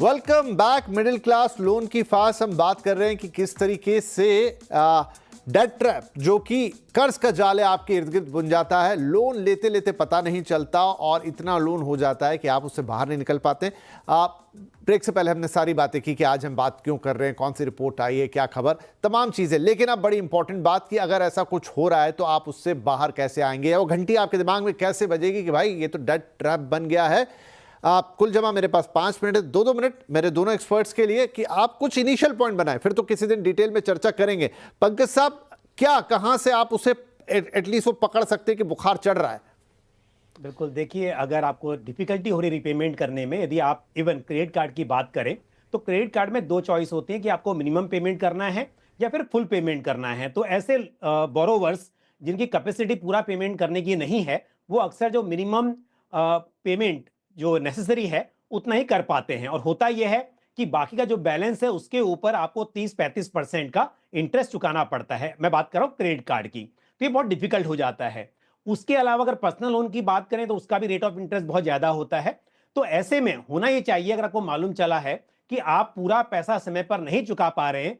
Welcome back. Middle class loan की fast हम बात कर रहे हैं कि किस तरीके से डेट ट्रैप जो कि कर्ज का जाल है आपके इर्द गिर्द बुन जाता है। लोन लेते लेते पता नहीं चलता और इतना लोन हो जाता है कि आप उससे बाहर नहीं निकल पाते। ब्रेक से पहले हमने सारी बातें की कि आज हम बात क्यों कर रहे हैं, कौन सी रिपोर्ट आई है, क्या खबर, तमाम चीजें। लेकिन अब बड़ी इंपॉर्टेंट बात कि अगर ऐसा कुछ हो रहा है तो आप उससे बाहर कैसे आएंगे, या वो घंटी आपके दिमाग में कैसे बजेगी कि भाई ये तो डेट ट्रैप बन गया है। आप कुल जमा मेरे पास 5 मिनट है, 2-2 मिनट मेरे दोनों एक्सपर्ट्स के लिए कि आप कुछ इनिशियल पॉइंट बनाएं, फिर तो किसी दिन डिटेल में चर्चा करेंगे। पंकज साहब, क्या कहां से आप उसे एटलीस्ट वो पकड़ सकते हैं कि बुखार चढ़ रहा है? बिल्कुल, देखिए, अगर आपको डिफिकल्टी हो रही रिपेमेंट करने में, यदि आप इवन क्रेडिट कार्ड की बात करें तो क्रेडिट कार्ड में दो चॉइस होती है कि आपको मिनिमम पेमेंट करना है या फिर फुल पेमेंट करना है। तो ऐसे बोरोवर्स जिनकी कैपेसिटी पूरा पेमेंट करने की नहीं है, वो अक्सर जो मिनिमम पेमेंट जो नेसेसरी है उतना ही कर पाते हैं, और होता यह है कि बाकी का जो बैलेंस है उसके ऊपर आपको 30-35% का इंटरेस्ट चुकाना पड़ता है। मैं बात कर रहा हूँ क्रेडिट कार्ड की, तो ये बहुत डिफिकल्ट हो जाता है। उसके अलावा अगर पर्सनल लोन की बात करें तो उसका भी रेट ऑफ इंटरेस्ट बहुत ज्यादा होता है। तो ऐसे में होना ये चाहिए, अगर आपको मालूम चला है कि आप पूरा पैसा समय पर नहीं चुका पा रहे हैं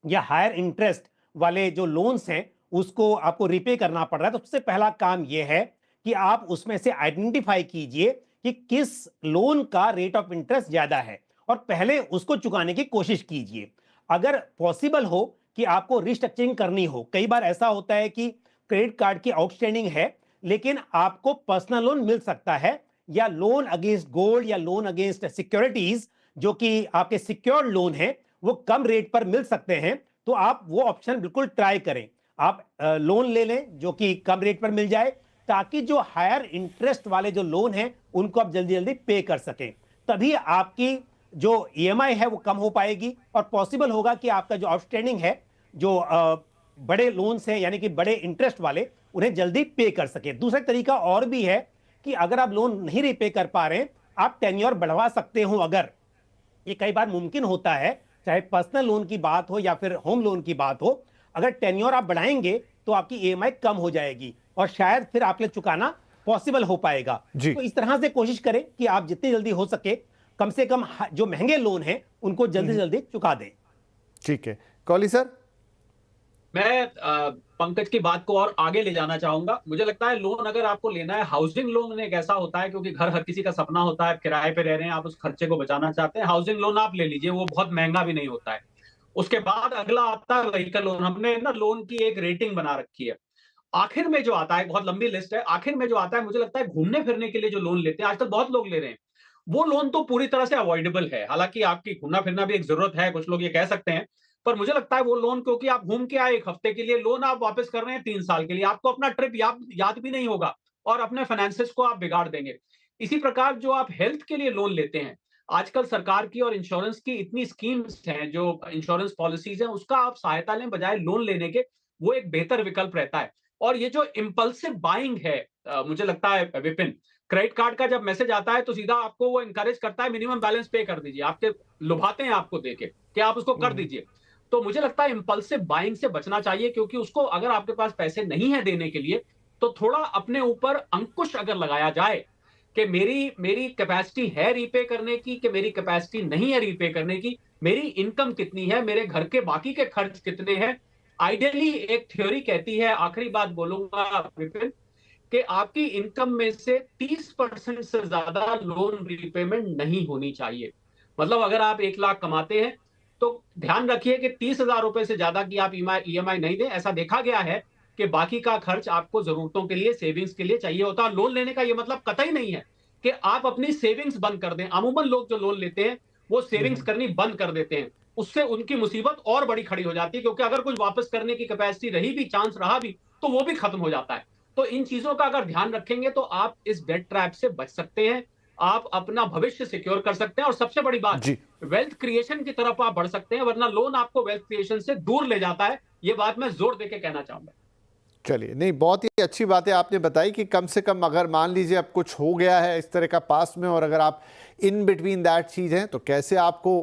या हायर इंटरेस्ट वाले जो लोन्स हैं उसको आपको रिपे करना पड़ रहा है, तो सबसे पहला काम यह है कि आप उसमें से आइडेंटिफाई कीजिए कि किस लोन का रेट ऑफ इंटरेस्ट ज्यादा है और पहले उसको चुकाने की कोशिश कीजिए। अगर पॉसिबल हो कि आपको रिस्ट्रक्चरिंग करनी हो, कई बार ऐसा होता है कि क्रेडिट कार्ड की आउटस्टैंडिंग है लेकिन आपको पर्सनल लोन मिल सकता है, या लोन अगेंस्ट गोल्ड या लोन अगेंस्ट सिक्योरिटीज जो कि आपके सिक्योर्ड लोन है वो कम रेट पर मिल सकते हैं। तो आप वो ऑप्शन बिल्कुल ट्राई करें, आप लोन ले लें जो कि कम रेट पर मिल जाए, ताकि जो हायर इंटरेस्ट वाले जो लोन हैं उनको आप जल्दी जल्दी पे कर सकें। तभी आपकी जो ईएमआई है वो कम हो पाएगी और पॉसिबल होगा कि आपका जो आउटस्टैंडिंग है, जो बड़े लोन्स हैं यानी कि बड़े इंटरेस्ट वाले, उन्हें जल्दी पे कर सके। दूसरा तरीका और भी है कि अगर आप लोन नहीं रिपे कर पा रहे हैं, आप टेन्योर बढ़वा सकते हो। अगर ये कई बार मुमकिन होता है, चाहे पर्सनल लोन की बात हो या फिर होम लोन की बात हो, अगर टेन्योर आप बढ़ाएंगे तो आपकी ईएमआई कम हो जाएगी और शायद फिर आपके लिए चुकाना पॉसिबल हो पाएगा। तो इस तरह से कोशिश करें कि आप जितनी जल्दी हो सके कम से कम जो महंगे लोन हैं उनको जल्दी से जल्दी चुका दें। ठीक है, कॉली सर। मैं पंकज की बात को और आगे ले जाना चाहूंगा। मुझे लगता है लोन अगर आपको लेना है, हाउसिंग लोन एक ऐसा होता है, क्योंकि घर हर किसी का सपना होता है, किराए पे रह रहे हैं, आप उस खर्चे को बचाना चाहते हैं, हाउसिंग लोन आप ले लीजिए, वो बहुत महंगा भी नहीं होता है। उसके बाद अगला आता है व्हीकल लोन। हमने ना लोन की एक रेटिंग बना रखी है। आखिर में जो आता है, बहुत लंबी लिस्ट है, आखिर में जो आता है, मुझे लगता है घूमने फिरने के लिए जो लोन लेते हैं, आजकल बहुत लोग ले रहे हैं, वो लोन तो पूरी तरह से अवॉइडेबल है। हालांकि आपकी घूमना फिरना भी एक जरूरत है, कुछ लोग ये कह सकते हैं, पर मुझे लगता है वो लोन, क्योंकि आप घूम के आए 1 हफ्ते के लिए, लोन आप वापस कर रहे हैं 3 साल के लिए, आपको अपना ट्रिप याद भी नहीं होगा और अपने फाइनेंसेस को आप बिगाड़ देंगे। इसी प्रकार जो आप हेल्थ के लिए लोन लेते हैं, आजकल सरकार की और इंश्योरेंस की इतनी स्कीम्स हैं, जो इंश्योरेंस पॉलिसीज हैं, उसका आप सहायता लें बजाय लोन लेने के, वो एक बेहतर विकल्प रहता है। और ये जो इम्पल्सिव बाइंग है, मुझे लगता है विपिन, क्रेडिट कार्ड का जब मैसेज आता है तो सीधा आपको वो इंकरेज करता है मिनिमम बैलेंस पे कर दीजिए, आपके लुभाते हैं आपको देके कि आप उसको कर दीजिए। तो मुझे लगता है इम्पल्सिव बाइंग से बचना चाहिए, क्योंकि उसको अगर आपके पास पैसे नहीं है देने के लिए, तो थोड़ा अपने ऊपर अंकुश अगर लगाया जाए कि मेरी मेरी कैपेसिटी है रीपे करने की, कि मेरी कैपेसिटी नहीं है रीपे करने की, मेरी इनकम कितनी है, मेरे घर के बाकी के खर्च कितने हैं। आइडियली एक थ्योरी कहती है, आखिरी बात बोलूंगा विपिन, कि आपकी इनकम में से 30% से ज्यादा लोन रीपेमेंट नहीं होनी चाहिए। मतलब अगर आप 1 लाख कमाते हैं तो ध्यान रखिए कि 30,000 रुपए से ज्यादा की आप ईएमआई नहीं दें। ऐसा देखा गया है कि बाकी का खर्च आपको जरूरतों के लिए, सेविंग्स के लिए चाहिए होता है। लोन लेने का यह मतलब कतई नहीं है कि आप अपनी सेविंग्स बंद कर दें। अमूमन लोग जो लोन लेते हैं वो सेविंग्स करनी बंद कर देते हैं, उससे उनकी मुसीबत और बड़ी खड़ी हो जाती है, क्योंकि अगर कुछ वापस करने की कैपेसिटी रही भी, चांस रहा भी, तो वो भी खत्म हो जाता है। तो इन चीजों का अगर ध्यान रखेंगे तो आप इस डेट ट्रैप से बच सकते हैं, आप अपना भविष्य सिक्योर कर सकते हैं, और सबसे बड़ी बात, वेल्थ क्रिएशन की तरफ आप बढ़ सकते हैं, वरना लोन आपको वेल्थ क्रिएशन से दूर ले जाता है। ये बात मैं जोर देके कहना चाहूंगा। चलिए, नहीं, बहुत ही अच्छी बात है आपने बताई कि कम से कम अगर मान लीजिए अब कुछ हो गया है इस तरह का पास में, और अगर आप इन बिटवीन दैट चीज़ हैं, तो कैसे आपको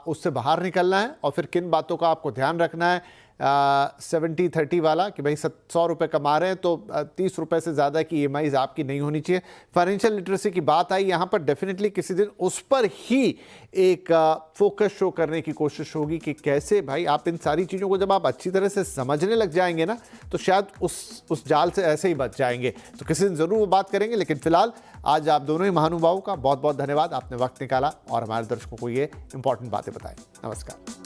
उससे बाहर निकलना है और फिर किन बातों का आपको ध्यान रखना है। 70-30 वाला कि भाई 100 रुपये कमा रहे हैं तो 30 रुपये से ज़्यादा की EMIs आपकी नहीं होनी चाहिए। फाइनेंशियल लिटरेसी की बात आई यहाँ पर, डेफिनेटली किसी दिन उस पर ही एक फोकस शो करने की कोशिश होगी कि कैसे भाई आप इन सारी चीज़ों को जब आप अच्छी तरह से समझने लग जाएंगे ना तो शायद उस जाल से ऐसे ही बच जाएंगे। तो किसी दिन ज़रूर वो बात करेंगे, लेकिन फिलहाल आज आप दोनों ही महानुभावों का बहुत बहुत धन्यवाद, आपने वक्त निकाला और हमारे दर्शकों को ये इंपॉर्टेंट बातें बताई। नमस्कार।